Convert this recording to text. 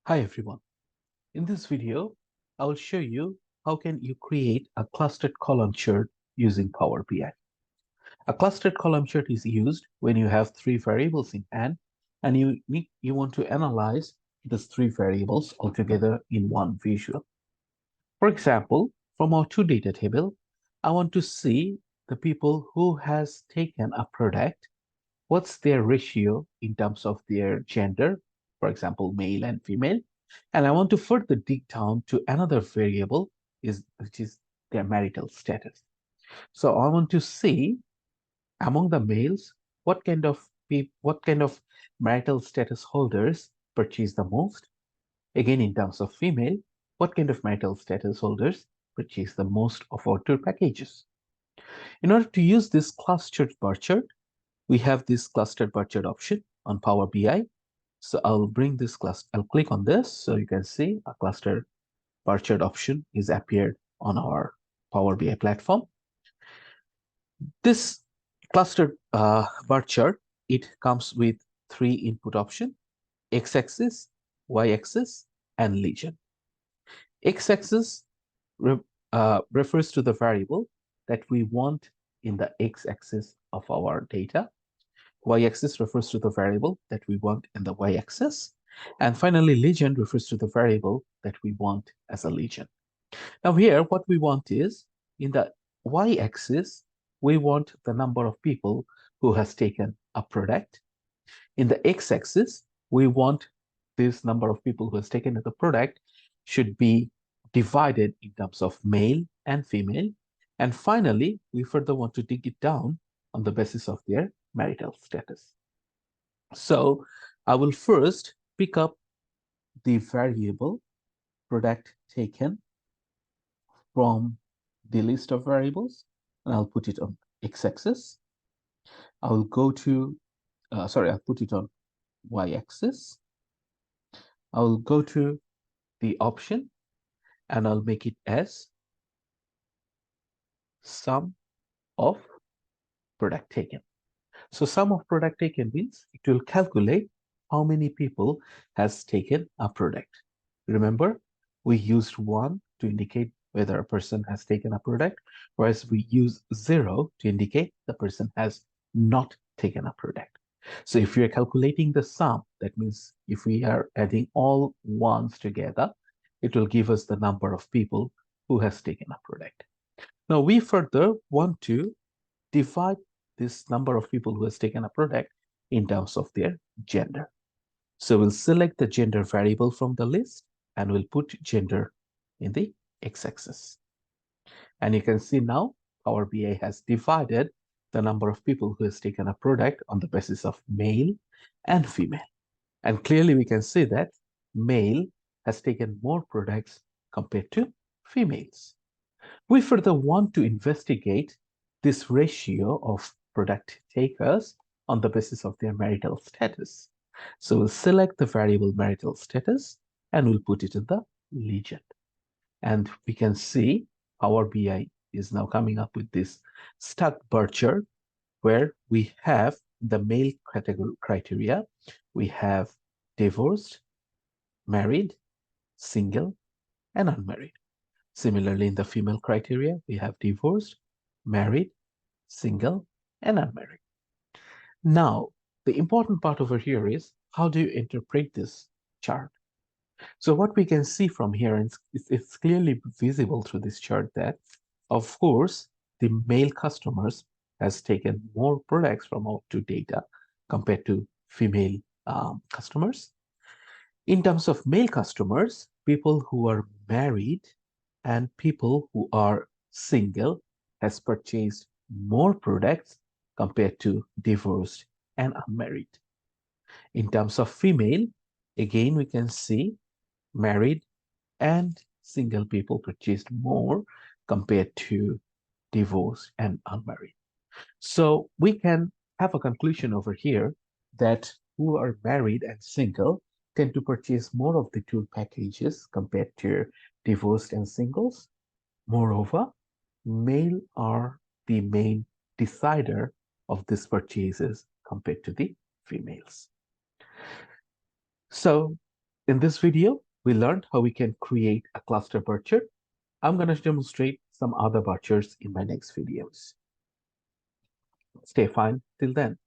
Hi everyone. In this video, I will show you how can you create a clustered column chart using Power BI. A clustered column chart is used when you have three variables in hand and you want to analyze these three variables altogether in one visual. For example, from our two data table, I want to see the people who has taken a product, what's their ratio in terms of their gender, for example, male and female. And I want to further dig down to another variable which is their marital status. So I want to see among the males what kind of marital status holders purchase the most. Again, in terms of female, what kind of marital status holders purchase the most of our tour packages. In order to use this clustered bar chart, we have this clustered bar chart option on Power BI. So I'll bring this cluster, I'll click on this so you can see a cluster bar chart option is appeared on our Power BI platform. This clustered bar chart, it comes with three input options: x-axis, y-axis, and legend. X-axis refers to the variable that we want in the x-axis of our data. Y-axis refers to the variable that we want in the y-axis. And finally, legend refers to the variable that we want as a legend. Now here, what we want is, in the y-axis, we want the number of people who has taken a product. In the x-axis, we want this number of people who has taken the product should be divided in terms of male and female. And finally, we further want to dig it down on the basis of their marital status. So I will first pick up the variable product taken from the list of variables, and I'll put it on x-axis. I'll go to, I'll put it on y-axis. I'll go to the option and I'll make it as sum of product taken. So sum of product taken means it will calculate how many people has taken a product. Remember, we used 1 to indicate whether a person has taken a product, whereas we use 0 to indicate the person has not taken a product. So if you're calculating the sum, that means if we are adding all ones together, it will give us the number of people who has taken a product. Now we further want to divide this number of people who has taken a product in terms of their gender. So we'll select the gender variable from the list and we'll put gender in the x-axis. And you can see now Power BI has divided the number of people who has taken a product on the basis of male and female. And clearly we can see that male has taken more products compared to females. We further want to investigate this ratio of product takers on the basis of their marital status. So we'll select the variable marital status and we'll put it in the legend. And we can see Power BI is now coming up with this stuck bar chart where we have the male category criteria. We have divorced, married, single, and unmarried. Similarly, in the female criteria, we have divorced, married, single, and unmarried. Now, the important part over here is how do you interpret this chart? So what we can see from here, and it's clearly visible through this chart that, of course, the male customers has taken more products from our two data compared to female customers. In terms of male customers, people who are married and people who are single has purchased more products compared to divorced and unmarried. In terms of female, again, we can see married and single people purchased more compared to divorced and unmarried. So we can have a conclusion over here that who are married and single tend to purchase more of the tool packages compared to divorced and singles. Moreover, male are the main decider of these purchases compared to the females. So In this video, we learned how we can create a cluster virtue. I'm going to demonstrate some other virtues in my next videos. Stay fine till then.